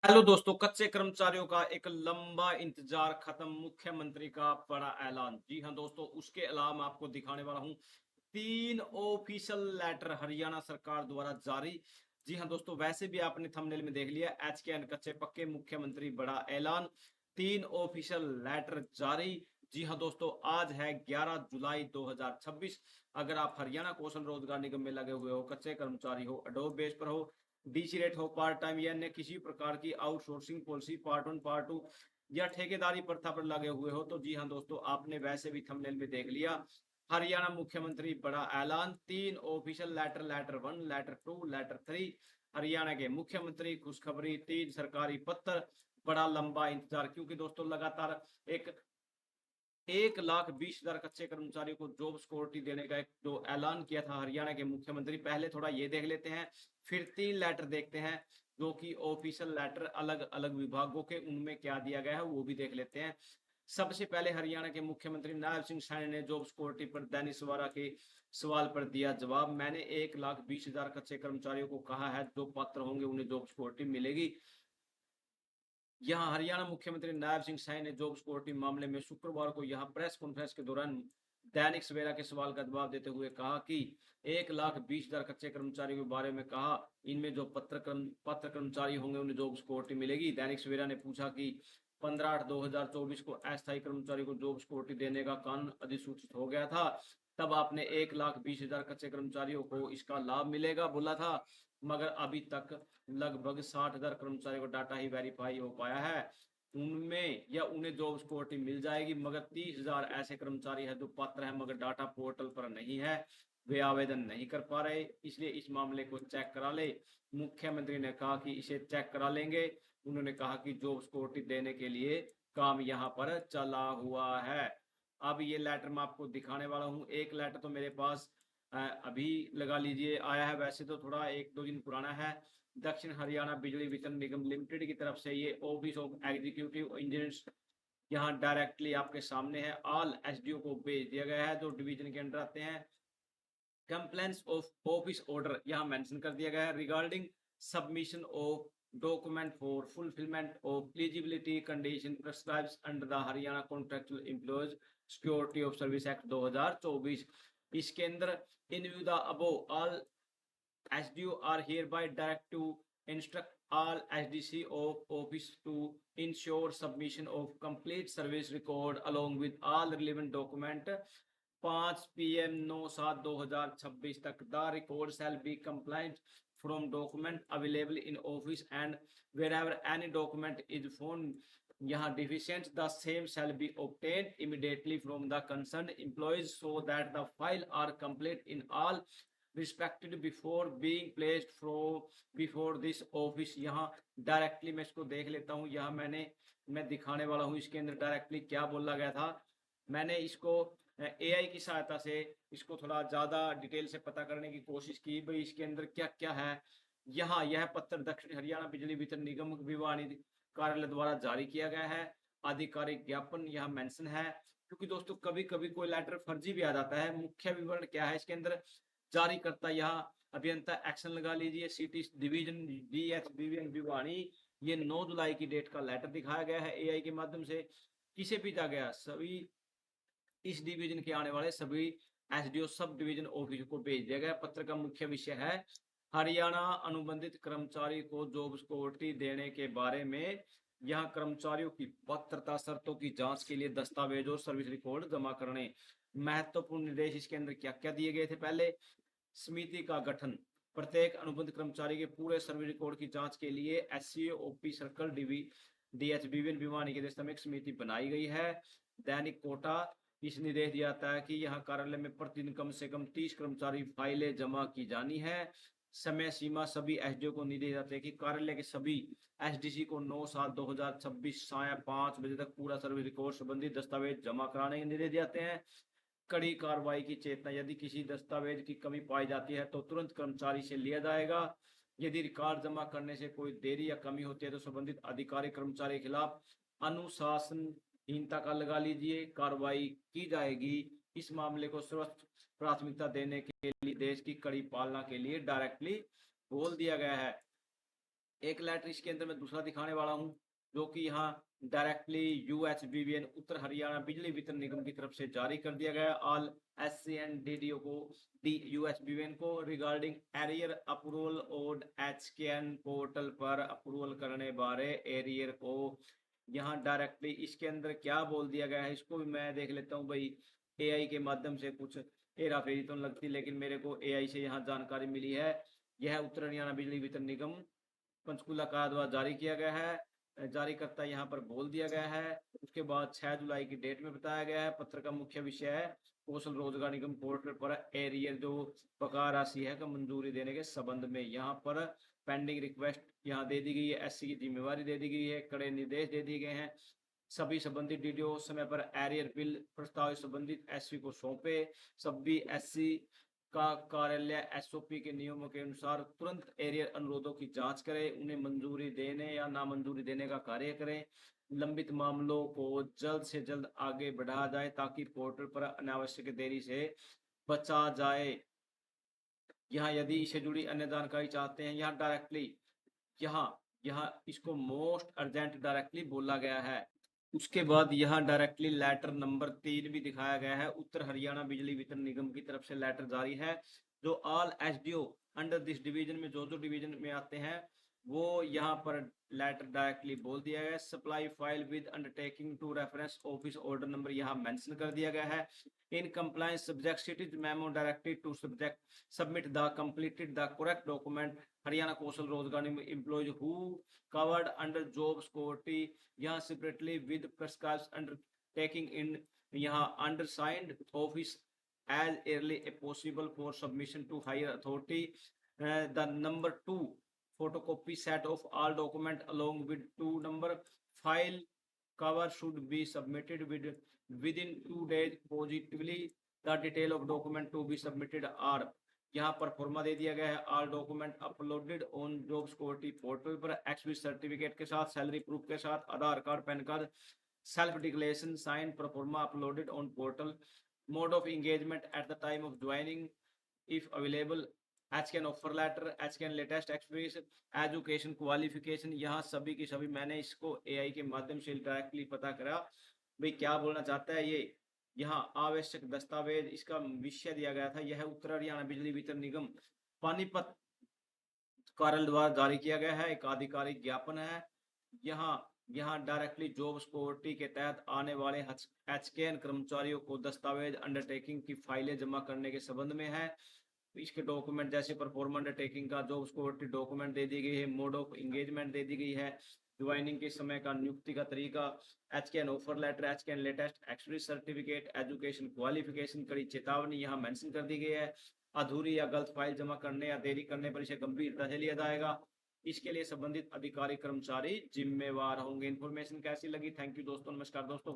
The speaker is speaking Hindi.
हेलो दोस्तों, कच्चे कर्मचारियों का एक लंबा इंतजार खत्म, मुख्यमंत्री का बड़ा ऐलान। जी हां दोस्तों, उसके अलावा मैं आपको दिखाने वाला हूं 3 ऑफिशियल लेटर हरियाणा सरकार द्वारा जारी। जी हां दोस्तों, वैसे भी आपने थंबनेल में देख लिया, एच के एन कच्चे पक्के, मुख्यमंत्री बड़ा ऐलान, 3 ऑफिशियल लेटर जारी। जी हां दोस्तों, आज है 11 जुलाई 2026। अगर आप हरियाणा कौशल रोजगार निगम में लगे हुए हो, कच्चे कर्मचारी हो, अडोब बेस पर हो, डीसी रेट हो, पार्ट टाइम या अन्य किसी प्रकार की आउटसोर्सिंग पॉलिसी पार्ट 1 पार्ट 2 या ठेकेदारी प्रथा पर लगे हुए हो, तो जी हाँ दोस्तों, आपने वैसे भी थंबनेल में देख लिया। हरियाणा मुख्यमंत्री बड़ा ऐलान, 3 official letter, letter 1, letter 2, letter 3। Haryana के मुख्यमंत्री खुशखबरी, 3 सरकारी पत्र। बड़ा लंबा इंतजार, क्योंकि दोस्तों लगातार एक 1,20,000 कच्चे कर्मचारियों को जॉब सिक्योरिटी देने का एक जो ऐलान किया था हरियाणा के मुख्यमंत्री। पहले थोड़ा ये देख लेते हैं, फिर 3 लेटर देखते हैं जो कि ऑफिशियल लेटर अलग अलग विभागों के, उनमें क्या दिया गया है वो भी देख लेते हैं। सबसे पहले हरियाणा के मुख्यमंत्री नायब सिंह सैनी ने जॉब सिक्योरिटी पर दैनिक सवेरा के सवाल पर दिया जवाब। मैंने 1,20,000 कच्चे कर्मचारियों को कहा है जो पात्र होंगे उन्हें जॉब सिक्योरिटी मिलेगी। यहाँ हरियाणा मुख्यमंत्री नायब सिंह सैनी ने जॉब सिक्योरिटी मामले में शुक्रवार को यहाँ प्रेस कॉन्फ्रेंस के दौरान दैनिक सवेरा के सवाल का जवाब देते हुए कहा कि 1,20,000 कच्चे कर्मचारियों के बारे में कहा, इनमें जो पत्र कर्मचारी होंगे उन्हें जॉब सिक्योरिटी मिलेगी। दैनिक सवेरा ने पूछा कि 15/8/2024 को अस्थायी कर्मचारी को जॉब सिक्योरिटी देने का कानून अधिसूचित हो गया था, तब आपने 1,20,000 कच्चे कर्मचारियों को इसका लाभ मिलेगा बोला था, मगर अभी तक लगभग 60,000 कर्मचारियों का डाटा ही वेरीफाई हो पाया है। उनमें या उन्हें जॉब सिक्योरिटी मिल जाएगी, मगर 30,000 ऐसे कर्मचारी हैं जो पात्र हैं मगर डाटा पोर्टल पर नहीं है, वे आवेदन नहीं कर पा रहे, इसलिए इस मामले को चेक करा ले। मुख्यमंत्री ने कहा कि इसे चेक करा लेंगे। उन्होंने कहा कि जॉब सिक्योरिटी देने के लिए काम यहाँ पर चला हुआ है। अब ये लेटर मैं आपको दिखाने वाला हूँ। एक लेटर तो मेरे पास अभी लगा लीजिए आया है, वैसे तो थोड़ा 1-2 दिन पुराना है। दक्षिण हरियाणा बिजली वितरण निगम लिमिटेड की तरफ से ये ऑफिस ऑफ एग्जीक्यूटिव इंजीनियर्स यहाँ डायरेक्टली आपके सामने है। ऑल एसडीओ को भेज दिया गया है जो डिवीजन के अंडर आते हैं। कंप्लेंट्स ऑफ ऑफिस ऑर्डर यहाँ मेंशन कर दिया गया है regarding submission of document for fulfilment of eligibility condition prescribes under the Haryana contractual employees security of service act 2024। इसके अंदर इन view the above all SDO are hereby direct to instruct all SDC of office to ensure submission of complete service record along with all relevant document 5 PM 9/7/2026 तक। The record shall be compliant from document available in office and wherever any document is found यहाँ deficient, the same shall be obtained immediately from the concerned employees so that the file are complete in all respected before being placed before this office। यहाँ डायरेक्टली मैं इसको देख लेता हूँ। यहाँ मैं दिखाने वाला हूँ इसके अंदर डायरेक्टली क्या बोला गया था। मैंने इसको एआई की सहायता से इसको थोड़ा ज्यादा डिटेल से पता करने की कोशिश की, भाई इसके अंदर क्या क्या है। यहाँ यह पत्र दक्षिण हरियाणा बिजली वितरण निगम भिवानी कार्यालय द्वारा जारी किया गया है। आधिकारिक ज्ञापन यहाँ मेंशन है, क्योंकि दोस्तों कभी कभी कोई लेटर फर्जी भी आ जाता है। मुख्य विवरण क्या है इसके अंदर, जारी करता यहाँ अभियंता एक्शन लगा लीजिए सिटी डिवीजन डीएच भिवानी। ये 9 जुलाई की डेट का लेटर दिखाया गया है एआई के माध्यम से। किसे भेजा गया? सभी इस डिवीजन के आने वाले सभी एसडीओ सब डिवीजन ऑफिस को भेज दिया गया। पत्र का मुख्य विषय है हरियाणा अनुबंधित कर्मचारी को जॉब सिक्योरिटी देने के बारे में। यहाँ कर्मचारियों की पात्रता शर्तों की जांच के लिए दस्तावेज और सर्विस रिकॉर्ड जमा करने। महत्वपूर्ण निर्देश इसके अंदर क्या क्या दिए गए थे? पहले, समिति का गठन, प्रत्येक अनुबंध कर्मचारी के पूरे सर्विस रिकॉर्ड की जांच के लिए SCO OP circle DH Bhiwani के में एक समिति बनाई गई है। दैनिक कोटा, इस निर्देश दिया जाता है कि यहाँ कार्यालय में प्रतिदिन कम से कम 30 कर्मचारी फाइलें जमा की जानी है। समय सीमा, सभी एसडीओ को निर्देश जाते हैं कि कार्यालय के सभी एसडीसी को 9/7/2026 साय 5 बजे तक पूरा सर्विस रिकॉर्ड संबंधित दस्तावेज जमा कराने के निर्देश जाते हैं। कड़ी कार्रवाई की चेतना, यदि किसी दस्तावेज की कमी पाई जाती है तो तुरंत कर्मचारी से लिया जाएगा। यदि रिकॉर्ड जमा करने से कोई देरी या कमी होती है तो संबंधित अधिकारी कर्मचारी के खिलाफ अनुशासनहीनता का लगा लीजिए कार्रवाई की जाएगी। इस मामले को सर्वोच्च प्राथमिकता देने के लिए देश की कड़ी पालना के लिए डायरेक्टली बोल दिया गया है। एक लेटर इसके अंदर मैं दूसरा दिखाने वाला हूँ, जो कि यहाँ डायरेक्टली यूएचबीवीएन उत्तर हरियाणा बिजली वितरण निगम की तरफ से जारी कर दिया गया ऑल एससी एंड डीडीओ को डी यूएचबीवीएन को रिगार्डिंग एरियर अप्रूवल और एचकेएन पोर्टल पर अप्रूवल करने बारे एरियर को। यहाँ डायरेक्टली इसके अंदर क्या बोल दिया गया है इसको भी मैं देख लेता हूँ भाई। एआई के माध्यम से कुछ हेरा फेरी तो लगती, लेकिन मेरे को एआई से यहाँ जानकारी मिली है। यह उत्तर हरियाणा बिजली वितरण निगम पंचकूला का द्वारा जारी किया गया है। जारी करता यहाँ पर बोल दिया गया है। उसके बाद 6 जुलाई की डेट में बताया गया है। पत्र का मुख्य विषय है कौशल रोजगार निगम पोर्टल पर एरियर जो बकाया राशि है का मंजूरी देने के संबंध में। यहाँ पर पेंडिंग रिक्वेस्ट यहाँ दे दी गई है, एससी की जिम्मेवारी दे दी गई है, कड़े निर्देश दे दिए गए हैं। सभी संबंधित डीडीओ समय पर एरियर बिल प्रस्ताव संबंधित एससी को सौंपे। सभी एससी का कार्यालय एसओपी के नियमों के अनुसार तुरंत एरियर अनुरोधों की जांच करे, उन्हें मंजूरी देने या नामंजूरी देने का कार्य करें। लंबित मामलों को जल्द से जल्द आगे बढ़ाया जाए ताकि पोर्टल पर अनावश्यक देरी से बचा जाए। यहाँ यदि इससे जुड़ी अन्य जानकारी चाहते हैं, यहाँ डायरेक्टली यहाँ यहाँ इसको मोस्ट अर्जेंट डायरेक्टली बोला गया है। उसके बाद यहाँ डायरेक्टली लेटर नंबर 3 भी दिखाया गया है। उत्तर हरियाणा बिजली वितरण निगम की तरफ से लेटर जारी है, जो all SDO under this division में जो डिवीजन में आते हैं वो यहाँ पर लेटर डायरेक्टली बोल दिया गया है। Supply file with undertaking to reference office order number यहाँ मेंशन कर दिया गया है। In compliance subject cities memo directed to subject submit the completed the correct document Haryana Kaushal Rozgar employees who covered under job security यहाँ separately with prescribed undertaking in यहाँ undersigned office as early as possible for submission to higher authority. The number 2 photocopy set of all document along with 2 number file cover should be submitted within 2 days positively. The detail of document to be submitted are यहाँ पर फॉर्मा दे दिया गया है। All document uploaded on job security portal पर एक्सपी सर्टिफिकेट के साथ, सैलरी प्रूफ के साथ, Aadhaar card, PAN card, self declaration sign proforma uploaded on portal. Mode of engagement at the time of joining, if available, HCAN offer letter, HCAN latest experience, education qualification। यहाँ सभी की सभी मैंने इसको AI के माध्यम से डायरेक्टली पता करा भाई क्या बोलना चाहता है ये। यहाँ आवश्यक दस्तावेज इसका विषय दिया गया था। यह उत्तर हरियाणा बिजली वितरण निगम पानीपत कार्यालय द्वारा जारी किया गया है, एक आधिकारिक ज्ञापन है। यहाँ डायरेक्टली जॉब सिक्योरिटी के तहत आने वाले एचकेएन कर्मचारियों को दस्तावेज अंडरटेकिंग की फाइलें जमा करने के संबंध में है। इसके डॉक्यूमेंट जैसे परफॉर्म अंडरटेकिंग का जॉब सिक्योरिटी डॉक्यूमेंट दे दी गई है, मोड ऑफ एंगेजमेंट दे दी गई है, ज्वाइनिंग के समय का नियुक्ति का तरीका, HKRN offer letter, HKRN latest experience certificate, education qualification, कड़ी चेतावनी यहाँ मेंशन कर दी गई है। अधूरी या गलत फाइल जमा करने या देरी करने पर इसे गंभीरता से लिया जाएगा। इसके लिए संबंधित अधिकारी कर्मचारी जिम्मेवार होंगे। इन्फॉर्मेशन कैसी लगी? थैंक यू दोस्तों, नमस्कार दोस्तों।